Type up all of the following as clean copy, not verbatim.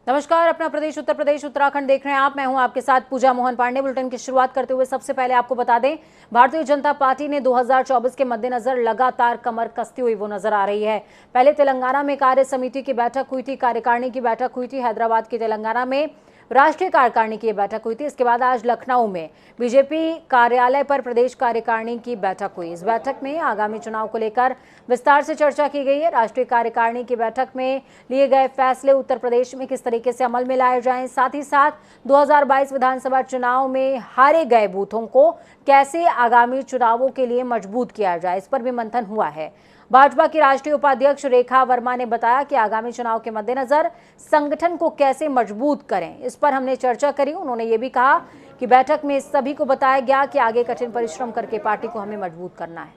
नमस्कार, अपना प्रदेश उत्तर प्रदेश उत्तराखंड देख रहे हैं आप। मैं हूं आपके साथ पूजा मोहन पांडे। बुलेटिन की शुरुआत करते हुए सबसे पहले आपको बता दें, भारतीय जनता पार्टी ने 2024 के मद्देनजर लगातार कमर कसती हुई वो नजर आ रही है। पहले तेलंगाना में कार्य समिति की बैठक हुई थी, कार्यकारिणी की बैठक हुई थी। हैदराबाद की तेलंगाना में राष्ट्रीय कार्यकारिणी की बैठक हुई थी। इसके बाद आज लखनऊ में बीजेपी कार्यालय पर प्रदेश कार्यकारिणी की बैठक हुई। इस बैठक में आगामी चुनाव को लेकर विस्तार से चर्चा की गई है। राष्ट्रीय कार्यकारिणी की बैठक में लिए गए फैसले उत्तर प्रदेश में किस तरीके से अमल में लाए जाएं, साथ ही साथ 2022 विधानसभा चुनाव में हारे गए बूथों को कैसे आगामी चुनावों के लिए मजबूत किया जाए, इस पर भी मंथन हुआ है। भाजपा की राष्ट्रीय उपाध्यक्ष रेखा वर्मा ने बताया कि आगामी चुनाव के मद्देनजर संगठन को कैसे मजबूत करें, इस पर हमने चर्चा करी। उन्होंने ये भी कहा कि बैठक में सभी को बताया गया कि आगे कठिन परिश्रम करके पार्टी को हमें मजबूत करना है।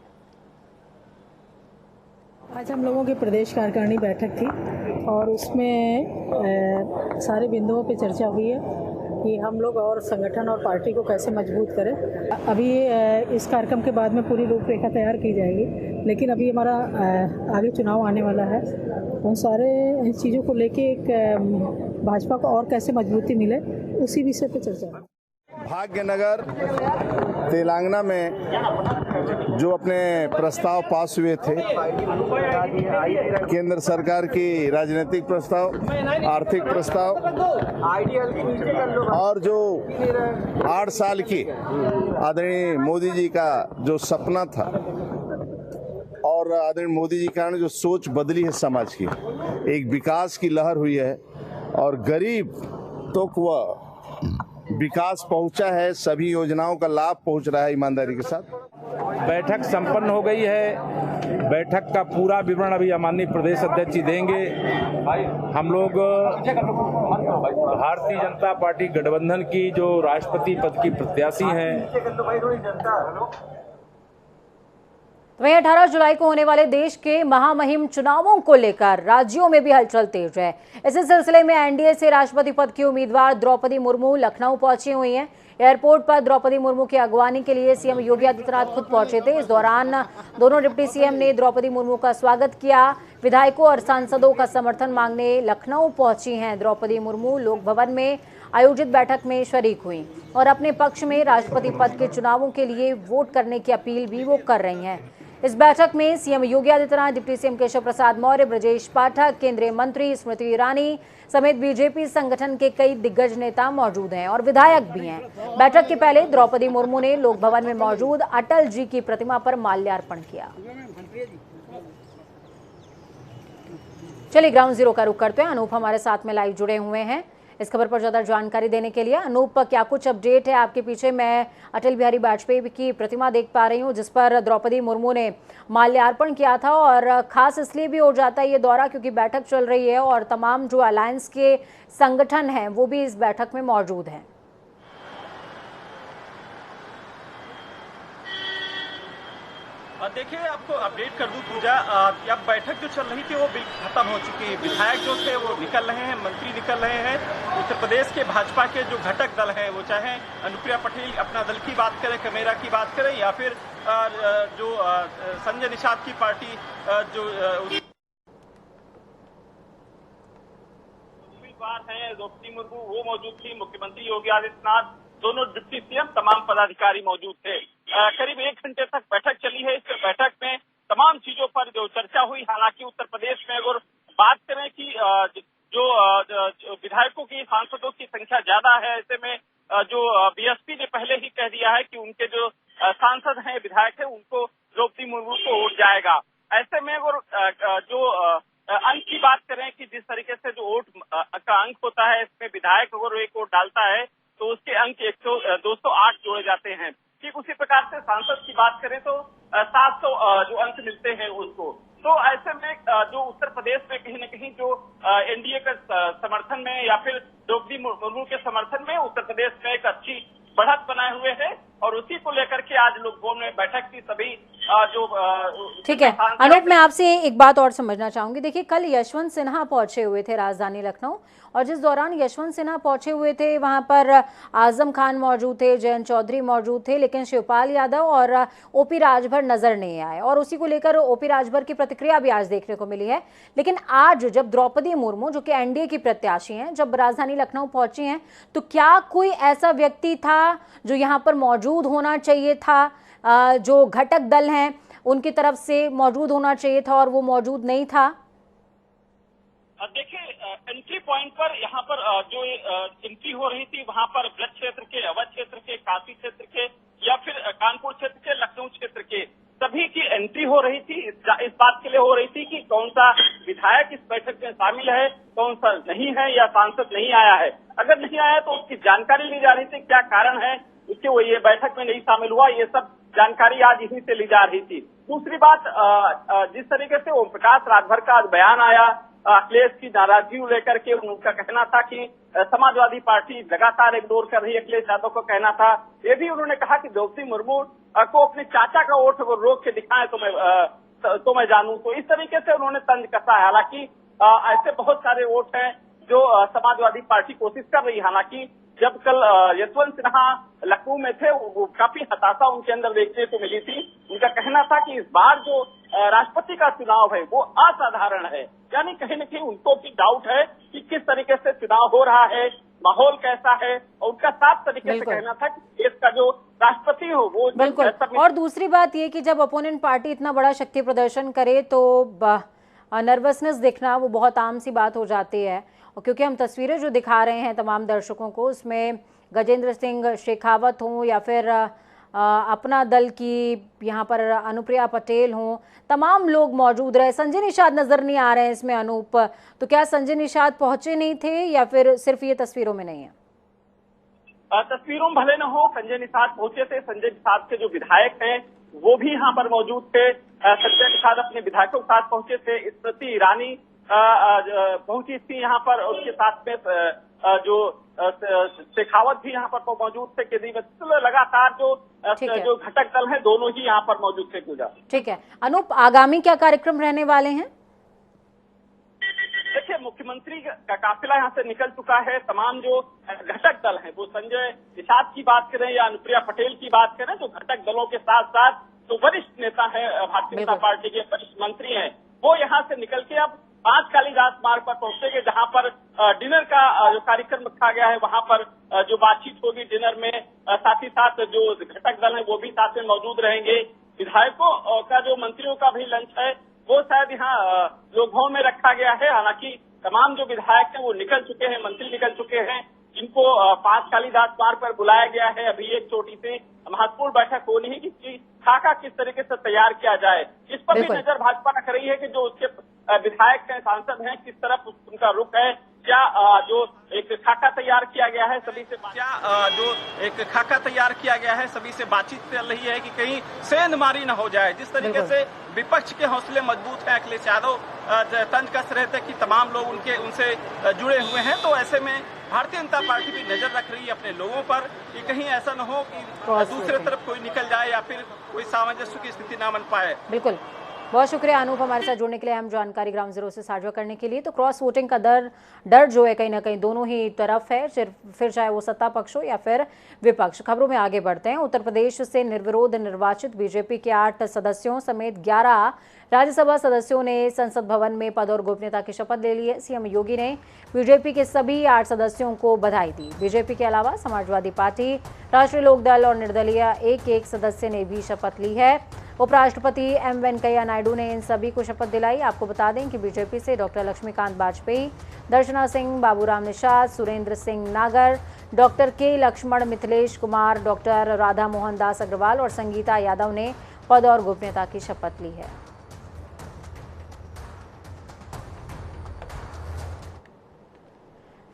आज हम लोगों की प्रदेश कार्यकारिणी बैठक थी और उसमें सारे बिंदुओं पे चर्चा हुई है कि हम लोग और संगठन और पार्टी को कैसे मजबूत करें। अभी इस कार्यक्रम के बाद में पूरी रूपरेखा तैयार की जाएगी, लेकिन अभी हमारा आगे चुनाव आने वाला है। उन सारे चीज़ों को लेके एक भाजपा को और कैसे मजबूती मिले, उसी विषय पे चर्चा। भाग्यनगर तेलंगाना में जो अपने प्रस्ताव पास हुए थे, केंद्र सरकार की राजनीतिक प्रस्ताव, आर्थिक प्रस्ताव और जो 8 साल की आदरणीय मोदी जी का जो सपना था और आदरणीय मोदी जी का जो सोच बदली है समाज की, एक विकास की लहर हुई है और गरीब तो वह विकास पहुंचा है, सभी योजनाओं का लाभ पहुंच रहा है ईमानदारी के साथ। बैठक संपन्न हो गई है। बैठक का पूरा विवरण अभी माननीय प्रदेश अध्यक्ष जी देंगे। हम लोग भारतीय जनता पार्टी गठबंधन की जो राष्ट्रपति पद की प्रत्याशी हैं, वहीं 18 जुलाई को होने वाले देश के महामहिम चुनावों को लेकर राज्यों में भी हलचल तेज है। इसी सिलसिले में एनडीए से राष्ट्रपति पद की उम्मीदवार द्रौपदी मुर्मू लखनऊ पहुंची हुई हैं। एयरपोर्ट पर द्रौपदी मुर्मू की अगवानी के लिए सीएम योगी आदित्यनाथ खुद पहुंचे थे। इस दौरान दोनों डिप्टी सीएम ने द्रौपदी मुर्मू का स्वागत किया। विधायकों और सांसदों का समर्थन मांगने लखनऊ पहुंची हैं द्रौपदी मुर्मू। लोक भवन में आयोजित बैठक में शरीक हुई और अपने पक्ष में राष्ट्रपति पद के चुनावों के लिए वोट करने की अपील भी वो कर रही हैं। इस बैठक में CM Yogi Adityanath, deputy CM Keshav Prasad Maurya, Brajesh Pathak, केंद्रीय मंत्री स्मृति ईरानी समेत बीजेपी संगठन के कई दिग्गज नेता मौजूद हैं और विधायक भी हैं। बैठक के पहले द्रौपदी मुर्मू ने लोक भवन में मौजूद अटल जी की प्रतिमा पर माल्यार्पण किया। चलिए ग्राउंड जीरो का रुख करते हैं। अनूप हमारे साथ में लाइव जुड़े हुए हैं इस खबर पर ज्यादा जानकारी देने के लिए। अनूप, क्या कुछ अपडेट है? आपके पीछे मैं अटल बिहारी वाजपेयी की प्रतिमा देख पा रही हूं जिस पर द्रौपदी मुर्मू ने माल्यार्पण किया था, और खास इसलिए भी हो जाता है ये दौरा क्योंकि बैठक चल रही है और तमाम जो अलायंस के संगठन हैं वो भी इस बैठक में मौजूद हैं। देखिए, आपको अपडेट कर दूं पूजा, अब बैठक जो चल रही थी वो खत्म हो चुकी है। विधायक जो थे वो निकल रहे हैं, मंत्री निकल रहे हैं। उत्तर प्रदेश के भाजपा के जो घटक दल हैं, वो चाहे अनुप्रिया पटेल अपना दल की बात करें, कमेरा की बात करें, या फिर जो संजय निषाद की पार्टी जो उम्मीदवार हैं द्रौपदी मुर्मू, वो मौजूद थी। मुख्यमंत्री योगी आदित्यनाथ, दोनों डिप्टी सीएम, तमाम पदाधिकारी मौजूद थे। करीब 1 घंटे तक बैठक चली है। इस बैठक में तमाम चीजों पर जो चर्चा हुई। हालांकि उत्तर प्रदेश में अगर बात करें कि जो विधायकों की, सांसदों की संख्या ज्यादा है, ऐसे में जो बीएसपी ने पहले ही कह दिया है कि उनके जो सांसद हैं, विधायक हैं, उनको द्रौपदी मुर्मू को वोट जाएगा। ऐसे में अगर जो अंक की बात करें कि जिस तरीके से जो वोट का अंक होता है, इसमें विधायक अगर एक वोट डालता है तो उसके अंक 208 जोड़े जाते हैं। ठीक उसी प्रकार से सांसद की बात करें तो 700 जो अंक मिलते हैं उसको। तो ऐसे में जो उत्तर प्रदेश में कहीं न कहीं जो एनडीए के समर्थन में या फिर द्रौपदी मुर्मू के समर्थन में उत्तर प्रदेश में एक अच्छी बढ़त बनाए हुए है। और उसी को लेकर के आज लोकभवन में बैठक की सभी ठीक है अनूप, मैं आपसे एक बात और समझना चाहूंगी। देखिए, कल यशवंत सिन्हा पहुंचे हुए थे राजधानी लखनऊ, और जिस दौरान यशवंत सिन्हा पहुंचे हुए थे वहां पर आजम खान मौजूद थे, जयंत चौधरी मौजूद थे, लेकिन शिवपाल यादव और ओपी राजभर नजर नहीं आए, और उसी को लेकर ओपी राजभर की प्रतिक्रिया भी आज देखने को मिली है। लेकिन आज जब द्रौपदी मुर्मू, जो कि एनडीए की प्रत्याशी हैं, जब राजधानी लखनऊ पहुंची हैं, तो क्या कोई ऐसा व्यक्ति था जो यहाँ पर मौजूद होना चाहिए था, जो घटक दल हैं उनकी तरफ से मौजूद होना चाहिए था और वो मौजूद नहीं था? देखिए, एंट्री पॉइंट पर यहाँ पर जो एंट्री हो रही थी वहाँ पर ब्रज क्षेत्र के, अवध क्षेत्र के, काशी क्षेत्र के या फिर कानपुर क्षेत्र के, लखनऊ क्षेत्र के सभी की एंट्री हो रही थी। इस बात के लिए हो रही थी कि कौन सा विधायक इस बैठक में शामिल है, कौन सा नहीं है, या सांसद नहीं आया है। अगर नहीं आया तो उसकी जानकारी ली जा रही थी, क्या कारण है इसके वो ये बैठक में नहीं शामिल हुआ, ये सब जानकारी आज यहीं से ली जा रही थी। दूसरी बात, जिस तरीके से ओम प्रकाश राजभर का आज बयान आया अखिलेश की नाराजगी को लेकर के, उनका कहना था कि समाजवादी पार्टी लगातार इग्नोर कर रही है अखिलेश यादव का कहना था। ये भी उन्होंने कहा कि द्रौपदी मुर्मू को अपने चाचा का वोट रोक के दिखाएं तो मैं जानूं। तो इस तरीके से उन्होंने तंज कसा है। हालांकि ऐसे बहुत सारे वोट हैं जो समाजवादी पार्टी कोशिश कर रही है। हालांकि जब कल यशवंत सिन्हा लखनऊ में थे, वो काफी हताशा उनके अंदर देखने को मिली थी। उनका कहना था कि इस बार जो राष्ट्रपति का चुनाव है वो असाधारण है, यानी कहीं न कहीं उनको भी डाउट है कि किस तरीके से चुनाव हो रहा है, माहौल कैसा है, और उनका साफ तरीके से कहना था कि देश का जो राष्ट्रपति हो वो बिल्कुल। और दूसरी बात ये कि जब अपोनेंट पार्टी इतना बड़ा शक्ति प्रदर्शन करे तो नर्वसनेस दिखना वो बहुत आम सी बात हो जाती है। और क्योंकि हम तस्वीरें जो दिखा रहे हैं तमाम दर्शकों को, उसमें गजेंद्र सिंह शेखावत हों या फिर अपना दल की यहाँ पर अनुप्रिया पटेल हों, तमाम लोग मौजूद रहे। संजय निषाद नजर नहीं आ रहे हैं इसमें अनूप, तो क्या संजय निषाद पहुंचे नहीं थे या फिर सिर्फ ये तस्वीरों में नहीं है? तस्वीरों में भले न हो, संजय निषाद पहुंचे थे। संजय निषाद के जो विधायक हैं वो भी यहाँ पर मौजूद थे। संजय निषाद अपने विधायकों के साथ पहुंचे थे। स्मृति ईरानी पहुंची थी यहाँ पर, उसके साथ में जो शेखावत भी यहाँ पर मौजूद थे। केजरीवाल लगातार जो घटक दल हैं दोनों ही यहाँ पर मौजूद थे। पूजा, ठीक है। अनूप, आगामी क्या कार्यक्रम रहने वाले हैं? देखिए, मुख्यमंत्री का काफिला यहाँ से निकल चुका है। तमाम जो घटक दल हैं, वो संजय निषाद की बात करें या अनुप्रिया पटेल की बात करें, जो घटक दलों के साथ साथ जो वरिष्ठ नेता है भारतीय जनता पार्टी के वरिष्ठ मंत्री हैं, वो यहाँ से निकल के अब 5 कालीदास मार्ग पर पहुंचेंगे, जहां पर डिनर का जो कार्यक्रम रखा गया है वहां पर जो बातचीत होगी डिनर में। साथ ही साथ जो घटक दल है वो भी साथ में मौजूद रहेंगे। विधायकों का जो मंत्रियों का भी लंच है वो शायद यहाँ लोकभवन में रखा गया है। हालांकि तमाम जो विधायक हैं वो निकल चुके हैं, मंत्री निकल चुके हैं, जिनको 5 कालीदास मार्ग पर बुलाया गया है। अभी एक छोटी सी महत्वपूर्ण बैठक होनी है कि खाका किस तरीके से तैयार किया जाए, इस पर भी नजर भाजपा रख रही है कि जो उसके विधायक हैं, सांसद हैं, किस तरफ उनका रुख है। क्या जो एक खाका तैयार किया गया है सभी से, सभी से बातचीत चल रही है कि कहीं सेंधमारी न हो जाए। जिस तरीके से विपक्ष के हौसले मजबूत हैं, अखिलेश यादव तंज कस रहे थे कि तमाम लोग उनसे जुड़े हुए हैं, तो ऐसे में भारतीय जनता पार्टी भी नजर रख रही है अपने लोगों पर कि कहीं ऐसा न हो कि दूसरे तरफ कोई निकल जाए या फिर कोई सामंजस्य की स्थिति न बन पाए। बिल्कुल, बहुत शुक्रिया अनूप हमारे साथ जुड़ने के लिए, हम जानकारी ग्राउंड जीरो से साझा करने के लिए। तो क्रॉस वोटिंग का डर जो है कहीं ना कहीं दोनों ही तरफ है, फिर चाहे वो सत्ता पक्ष हो या फिर विपक्ष। खबरों में आगे बढ़ते हैं। उत्तर प्रदेश से निर्विरोध निर्वाचित बीजेपी के 8 सदस्यों समेत 11 राज्यसभा सदस्यों ने संसद भवन में पद और गोपनीयता की शपथ ले ली है। सीएम योगी ने बीजेपी के सभी 8 सदस्यों को बधाई दी। बीजेपी के अलावा समाजवादी पार्टी, राष्ट्रीय लोकदल और निर्दलीय एक सदस्य ने भी शपथ ली है। उपराष्ट्रपति एम वेंकैया नायडू ने इन सभी को शपथ दिलाई। आपको बता दें कि बीजेपी से डॉक्टर लक्ष्मीकांत वाजपेयी, दर्शना सिंह, बाबूराम निषाद, सुरेंद्र सिंह नागर, डॉक्टर के लक्ष्मण, मिथिलेश कुमार, डॉक्टर राधा मोहन दास अग्रवाल और संगीता यादव ने पद और गोपनीयता की शपथ ली है।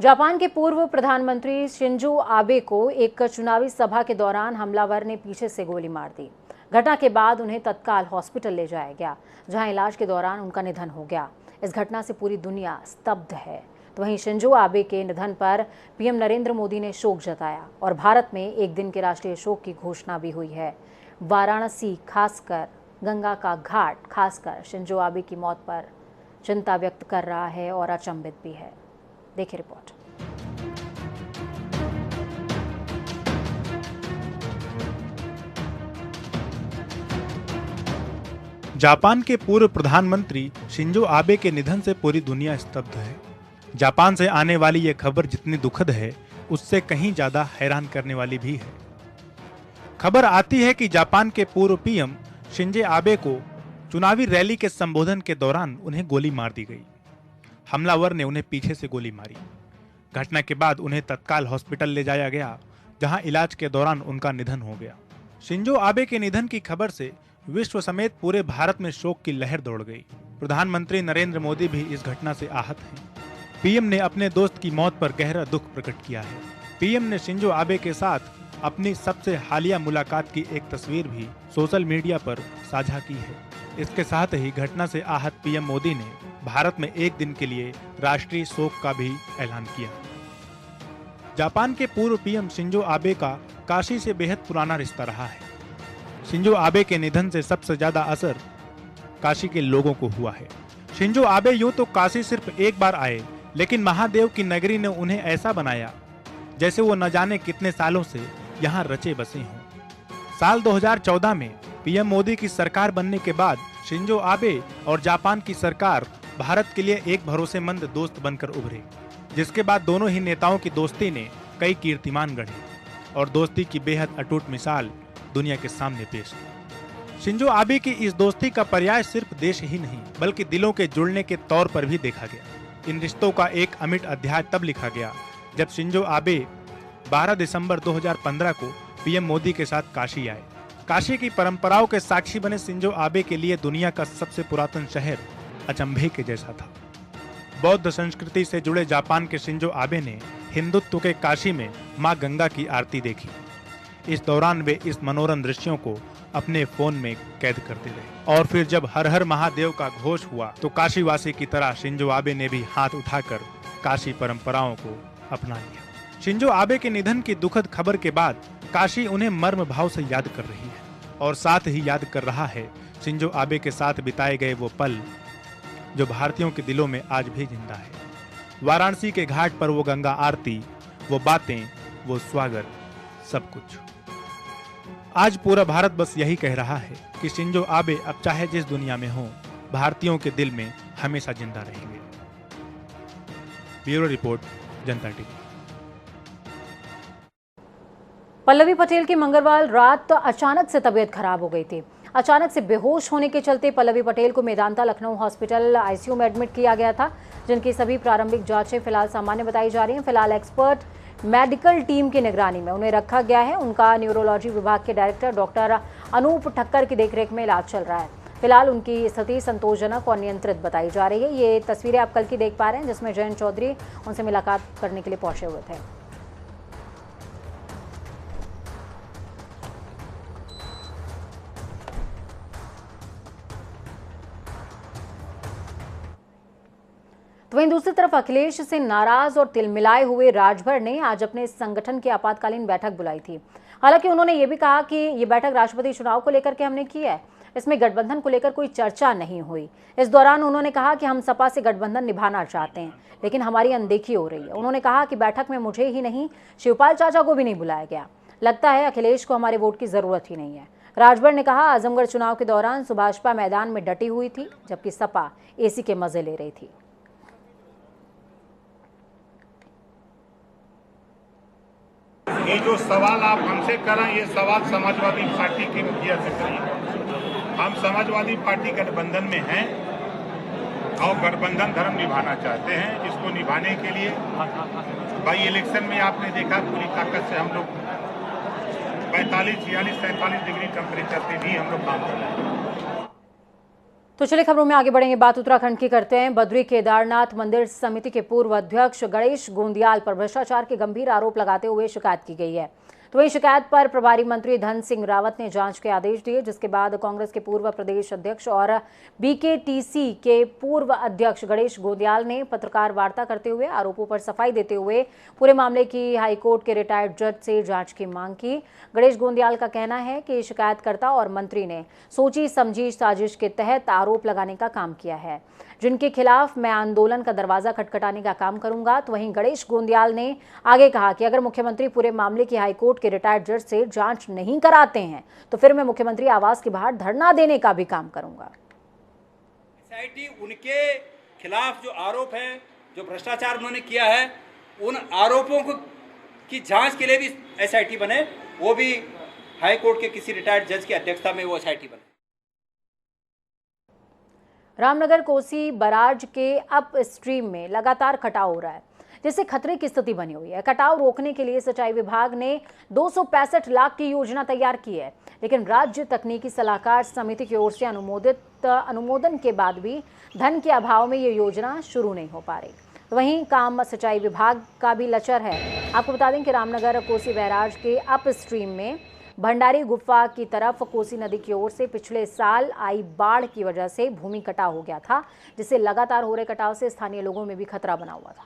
जापान के पूर्व प्रधानमंत्री शिंजो आबे को एक चुनावी सभा के दौरान हमलावर ने पीछे से गोली मार दी। घटना के बाद उन्हें तत्काल हॉस्पिटल ले जाया गया, जहां इलाज के दौरान उनका निधन हो गया। इस घटना से पूरी दुनिया स्तब्ध है। तो वहीं शिंजो आबे के निधन पर पीएम नरेंद्र मोदी ने शोक जताया और भारत में एक दिन के राष्ट्रीय शोक की घोषणा भी हुई है। वाराणसी, खासकर गंगा का घाट, खासकर शिंजो आबे की मौत पर चिंता व्यक्त कर रहा है और अचंभित भी है। देखिए रिपोर्ट। जापान के पूर्व प्रधानमंत्री शिंजो आबे के निधन से पूरी दुनिया स्तब्ध है। जापान से आने वाली यह खबर जितनी दुखद है, उससे कहीं ज्यादा हैरान करने वाली भी है। खबर आती है कि जापान के पूर्व पीएम शिंजो आबे को चुनावी रैली के संबोधन के दौरान उन्हें गोली मार दी गई। हमलावर ने उन्हें पीछे से गोली मारी। घटना के बाद उन्हें तत्काल हॉस्पिटल ले जाया गया, जहां इलाज के दौरान उनका निधन हो गया। शिंजो आबे के निधन की खबर से विश्व समेत पूरे भारत में शोक की लहर दौड़ गई। प्रधानमंत्री नरेंद्र मोदी भी इस घटना से आहत हैं। पीएम ने अपने दोस्त की मौत पर गहरा दुख प्रकट किया है। पीएम ने शिंजो आबे के साथ अपनी सबसे हालिया मुलाकात की एक तस्वीर भी सोशल मीडिया पर साझा की है। इसके साथ ही घटना से आहत पीएम मोदी ने भारत में एक दिन के लिए राष्ट्रीय शोक का भी ऐलान किया। जापान के पूर्व पीएम शिंजो आबे का काशी से बेहद पुराना रिश्ता रहा है। शिंजो आबे के निधन से सबसे ज्यादा असर काशी के लोगों को हुआ है। शिंजो आबे यूं तो काशी सिर्फ एक बार आए, लेकिन महादेव की नगरी ने उन्हें ऐसा बनाया जैसे वो न जाने कितने सालों से यहाँ रचे बसे हों। साल 2014 में पीएम मोदी की सरकार बनने के बाद शिंजो आबे और जापान की सरकार भारत के लिए एक भरोसेमंद दोस्त बनकर उभरे, जिसके बाद दोनों ही नेताओं की दोस्ती ने कई कीर्तिमान गढ़े और दोस्ती की बेहद अटूट मिसाल दुनिया के सामने पेश की। शिंजो आबे की इस दोस्ती का पर्याय सिर्फ देश ही नहीं, बल्कि दिलों के जुड़ने के तौर पर भी देखा गया। इन रिश्तों का एक अमिट अध्याय तब लिखा गया जब शिंजो आबे 12 दिसंबर 2015 को पीएम मोदी के साथ काशी आए। काशी की परंपराओं के साक्षी बने शिंजो आबे के लिए दुनिया का सबसे पुरातन शहर अचंभे के जैसा था। बौद्ध संस्कृति से जुड़े जापान के शिंजो आबे ने हिंदुत्व के काशी में मां गंगा की आरती देखी। इस दौरान वे इस मनोरम दृश्यों को अपने फोन में कैद करते रहे और फिर जब हर हर महादेव का घोष हुआ तो काशीवासी की तरह शिंजो आबे ने भी हाथ उठाकर काशी परंपराओं को अपना लिया। शिंजो आबे के निधन की दुखद खबर के बाद काशी उन्हें मर्म भाव से याद कर रही है और साथ ही याद कर रहा है शिंजो आबे के साथ बिताए गए वो पल जो भारतीयों के दिलों में आज भी जिंदा है। वाराणसी के घाट पर वो गंगा आरती, वो बातें, वो स्वागत, सब कुछ। आज पूरा भारत बस यही कह रहा है कि शिंजो आबे अब चाहे जिस दुनिया में हो, भारतीयों के दिल में हमेशा जिंदा रहेंगे। ब्यूरो रिपोर्ट, जनता टीवी। पल्लवी पटेल की मंगलवार रात अचानक से तबीयत खराब हो गई थी। अचानक से बेहोश होने के चलते पल्लवी पटेल को मेदांता लखनऊ हॉस्पिटल आईसीयू में एडमिट किया गया था, जिनकी सभी प्रारंभिक जांचें फिलहाल सामान्य बताई जा रही हैं। फिलहाल एक्सपर्ट मेडिकल टीम की निगरानी में उन्हें रखा गया है। उनका न्यूरोलॉजी विभाग के डायरेक्टर डॉक्टर अनूप ठक्कर की देखरेख में इलाज चल रहा है। फिलहाल उनकी स्थिति संतोषजनक और नियंत्रित बताई जा रही है। ये तस्वीरें आप कल की देख पा रहे हैं, जिसमें जयंत चौधरी उनसे मुलाकात करने के लिए पहुंचे हुए थे। तो वहीं दूसरी तरफ अखिलेश से नाराज और तिलमिलाए हुए राजभर ने आज अपने संगठन की आपातकालीन बैठक बुलाई थी। हालांकि उन्होंने ये भी कहा कि ये बैठक राष्ट्रपति चुनाव को लेकर के हमने की है, इसमें गठबंधन को लेकर कोई चर्चा नहीं हुई। इस दौरान उन्होंने कहा कि हम सपा से गठबंधन निभाना चाहते हैं, लेकिन हमारी अनदेखी हो रही है। उन्होंने कहा कि बैठक में मुझे ही नहीं, शिवपाल चाचा को भी नहीं बुलाया गया। लगता है अखिलेश को हमारे वोट की जरूरत ही नहीं है। राजभर ने कहा आजमगढ़ चुनाव के दौरान सुभाषपा मैदान में डटी हुई थी, जबकि सपा एसी के मजे ले रही थी। ये जो सवाल आप हमसे करें, ये सवाल समाजवादी पार्टी के मुखिया से करिए। हम समाजवादी पार्टी गठबंधन में हैं और गठबंधन धर्म निभाना चाहते हैं। इसको निभाने के लिए बाई इलेक्शन में आपने देखा पूरी ताकत से हम लोग 45, 46, 47 डिग्री टेम्परेचर पे भी हम लोग काम कर रहे हैं। तो चलिए खबरों में आगे बढ़ेंगे। बात उत्तराखंड की करते हैं। बद्री केदारनाथ मंदिर समिति के पूर्व अध्यक्ष गणेश गोंदियाल पर भ्रष्टाचार के गंभीर आरोप लगाते हुए शिकायत की गई है। तो वही शिकायत पर प्रभारी मंत्री धन सिंह रावत ने जांच के आदेश दिए, जिसके बाद कांग्रेस के पूर्व प्रदेश अध्यक्ष और बीकेटीसी के पूर्व अध्यक्ष गणेश गोंदियाल ने पत्रकार वार्ता करते हुए आरोपों पर सफाई देते हुए पूरे मामले की हाईकोर्ट के रिटायर्ड जज से जांच की मांग की। गणेश गोंदियाल का कहना है कि शिकायतकर्ता और मंत्री ने सोची समझी साजिश के तहत आरोप लगाने का काम किया है, जिनके खिलाफ मैं आंदोलन का दरवाजा खटखटाने का काम करूंगा। तो वहीं गणेश गोंदियाल ने आगे कहा कि अगर मुख्यमंत्री पूरे मामले की हाईकोर्ट के रिटायर्ड जज से जांच नहीं कराते हैं तो फिर मैं मुख्यमंत्री आवास के बाहर धरना देने का भी काम करूंगा। एसआईटी उनके खिलाफ जो आरोप है, जो भ्रष्टाचार उन्होंने किया है, उन आरोपों को की जांच के लिए भी एसआईटी बने, वो भी हाईकोर्ट के किसी रिटायर्ड जज की अध्यक्षता में वो एसआईटी बने। रामनगर कोसी बराज के अप स्ट्रीम में लगातार कटाव हो रहा है, जिससे खतरे की स्थिति बनी हुई है। कटाव रोकने के लिए सिंचाई विभाग ने 265 लाख की योजना तैयार की है, लेकिन राज्य तकनीकी सलाहकार समिति की ओर से अनुमोदन के बाद भी धन के अभाव में ये योजना शुरू नहीं हो पा रही। तो वहीं काम सिंचाई विभाग का भी लचर है। आपको बता दें कि रामनगर कोसी बैराज के अप स्ट्रीम में भंडारी गुफा की तरफ कोसी नदी की ओर से पिछले साल आई बाढ़ की वजह से भूमि कटाव हो गया था, जिससे लगातार हो रहे कटाव से स्थानीय लोगों में भी खतरा बना हुआ था।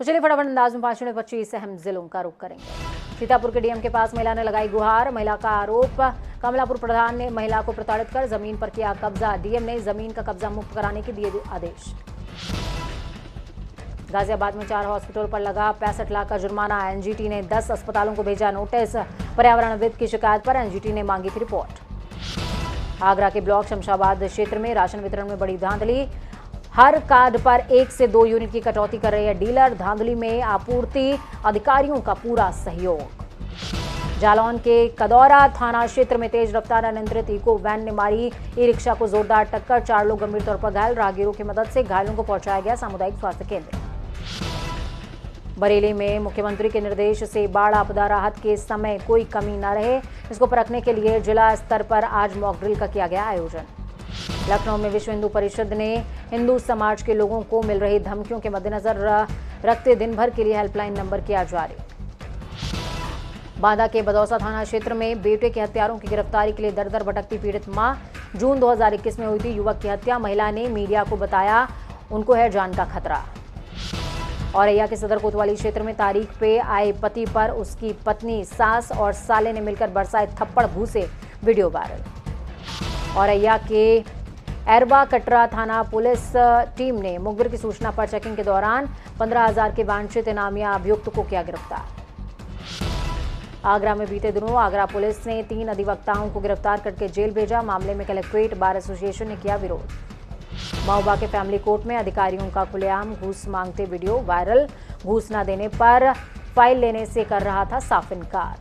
तो चलिए फटाफट अंदाज में 5 मिनट 25 अहम जिलों का रुख करेंगे। सीतापुर के डीएम के पास महिला ने लगाई गुहार। महिला का आरोप, कमलापुर प्रधान ने महिला को प्रताड़ित कर जमीन पर किया कब्जा। डीएम ने जमीन का कब्जा मुक्त कराने के दिए आदेश। गाजियाबाद में 4 हॉस्पिटल पर लगा 65 लाख का जुर्माना। एनजीटी ने 10 अस्पतालों को भेजा नोटिस। पर्यावरणविद की शिकायत पर एनजीटी ने मांगी थी रिपोर्ट। आगरा के ब्लॉक शमशाबाद क्षेत्र में राशन वितरण में बड़ी धांधली। हर कार्ड पर 1 से 2 यूनिट की कटौती कर रहे हैं डीलर। धांधली में आपूर्ति अधिकारियों का पूरा सहयोग। जालौन के कदौरा थाना क्षेत्र में तेज रफ्तार अनियंत्रित इको वैन ने मारी ई रिक्शा को जोरदार टक्कर। 4 लोग गंभीर तौर पर घायल। राहगीरों की मदद से घायलों को पहुंचाया गया सामुदायिक स्वास्थ्य केंद्र। बरेली में मुख्यमंत्री के निर्देश से बाढ़ आपदा राहत के समय कोई कमी न रहे, इसको परखने के लिए जिला स्तर पर आज मॉक ड्रिल का किया गया आयोजन। लखनऊ में विश्व हिंदू परिषद ने हिंदू समाज के लोगों को मिल रही धमकियों के मद्देनजर रखते दिन भर के लिए हेल्पलाइन नंबर किया जारी। बांदा के बदौसा थाना क्षेत्र में बेटे के हत्यारों की गिरफ्तारी के लिए दर दर भटकती पीड़ित मां। जून 2021 में हुई थी युवक की हत्या। महिला ने मीडिया को बताया उनको है जान का खतरा। औरैया के सदर कोतवाली क्षेत्र में तारीख पे आए पति पर उसकी पत्नी, सास और साले ने मिलकर बरसाए थप्पड़ घूसे, वीडियो वायरल। औरैया के एरबा कटरा थाना पुलिस टीम ने मुखबिर की सूचना पर चेकिंग के दौरान 15,000 के वांछित इनामिया अभियुक्त को किया गिरफ्तार। आगरा में बीते दिनों आगरा पुलिस ने 3 अधिवक्ताओं को गिरफ्तार करके जेल भेजा। मामले में कलेक्ट्रेट बार एसोसिएशन ने किया विरोध। महोबा के फैमिली कोर्ट में अधिकारियों का खुलेआम घूस मांगते वीडियो वायरल। घूस न देने पर फाइल लेने से कर रहा था साफ इनकार।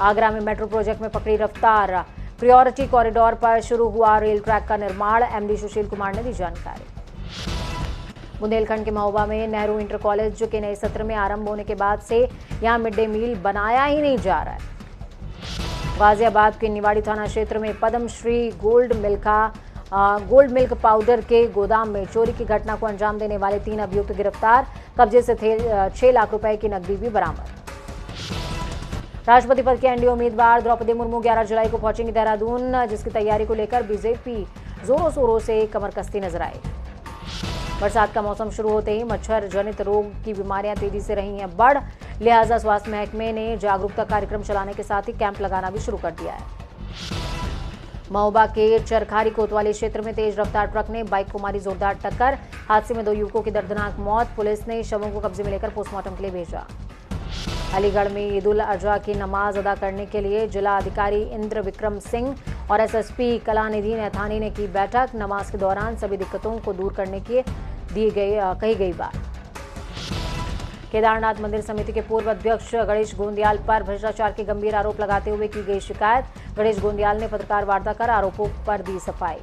आगरा में मेट्रो प्रोजेक्ट में पकड़ी रफ्तार। प्रियोरिटी कॉरिडोर पर शुरू हुआ रेल ट्रैक का निर्माण। एमडी सुशील कुमार ने दी जानकारी। बुंदेलखंड के महोबा में नेहरू इंटर कॉलेज के नए सत्र में आरंभ होने के बाद से यहां मिड डे मील बनाया ही नहीं जा रहा है। गाजियाबाद के निवाड़ी थाना क्षेत्र में पद्मश्री गोल्ड मिल्क पाउडर के गोदाम में चोरी की घटना को अंजाम देने वाले 3 अभियुक्त गिरफ्तार। कब्जे से 6 लाख रुपए की नकदी भी बरामद। राष्ट्रपति पद के एनडीए उम्मीदवार द्रौपदी मुर्मू 11 जुलाई को पहुंचेंगी देहरादून, जिसकी तैयारी को लेकर बीजेपी जोरों शोरों से कमर कसती नजर आई। बरसात का मौसम शुरू होते ही मच्छर जनित रोग की बीमारियां तेजी से रही हैं बढ़, लिहाजा स्वास्थ्य महकमे ने जागरूकता कार्यक्रम चलाने के साथ ही कैंप लगाना भी शुरू कर दिया है। महोबा के चरखारी कोतवाली क्षेत्र में तेज रफ्तार ट्रक ने बाइक को मारी जोरदार टक्कर। हादसे में 2 युवकों की दर्दनाक मौत। पुलिस ने शवों को कब्जे में लेकर पोस्टमार्टम के लिए भेजा। अलीगढ़ में ईद उल अजहा की नमाज अदा करने के लिए जिला अधिकारी इंद्र विक्रम सिंह और एसएसपी कलानिधि नैथानी ने की बैठक। नमाज के दौरान सभी दिक्कतों को दूर करने की कही गई बात। केदारनाथ मंदिर समिति के पूर्व अध्यक्ष गणेश गोंदियाल पर भ्रष्टाचार के गंभीर आरोप लगाते हुए की गई शिकायत। गणेश गोंदियाल ने पत्रकार वार्ता कर आरोपों पर दी सफाई।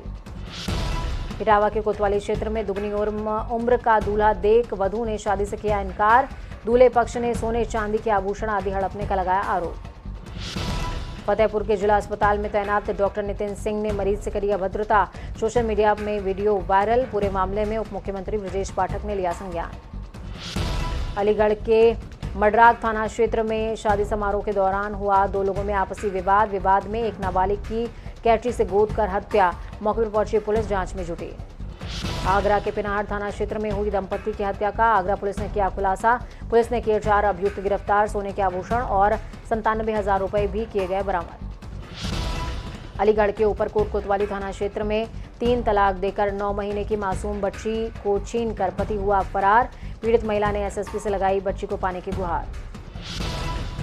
इटावा के कोतवाली क्षेत्र में दुगनी उम्र का दूल्हा देख वधू ने शादी से किया इनकार। दूल्हे पक्ष ने सोने चांदी के आभूषण आदि हड़पने का लगाया आरोप। फतेहपुर के जिला अस्पताल में तैनात डॉक्टर नितिन सिंह ने मरीज से करी अभद्रता। सोशल मीडिया में वीडियो वायरल। पूरे मामले में उप मुख्यमंत्री ब्रजेश पाठक ने लिया संज्ञान। अलीगढ़ के मडराग थाना क्षेत्र में शादी समारोह के दौरान हुआ 2 लोगों में आपसी विवाद में एक नाबालिग की कैंची से गोद कर हत्या। मौके पर पहुंची पुलिस जांच में जुटी। आगरा के पिनाहर थाना क्षेत्र में हुई दंपति की हत्या का आगरा पुलिस ने किया खुलासा। पुलिस ने किए 4 अभियुक्त गिरफ्तार। सोने के आभूषण और 97,000 रुपए भी किए गए बरामद। अलीगढ़ के ऊपरकोट कोतवाली थाना क्षेत्र में 3 तलाक देकर 9 महीने की मासूम बच्ची को छीनकर पति हुआ फरार। पीड़ित महिला ने एसएसपी से लगाई बच्ची को पाने की गुहार।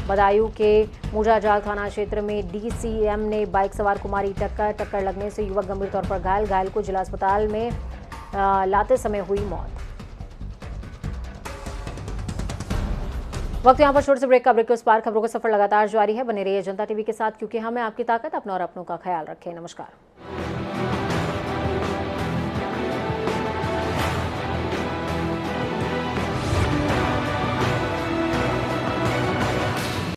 बदायूं के मुजाजाल थाना क्षेत्र में डीसीएम ने बाइक सवार कुमारी टक्कर लगने से युवक गंभीर तौर पर घायल को जिला अस्पताल में लाते समय हुई मौत। वक्त यहाँ पर छोटे से ब्रेक का। ब्रेक के उस पार खबरों का सफर लगातार जारी है। बने रहिए जनता टीवी के साथ, क्योंकि हमें आपकी ताकत, अपना और अपनों का ख्याल रखें। नमस्कार।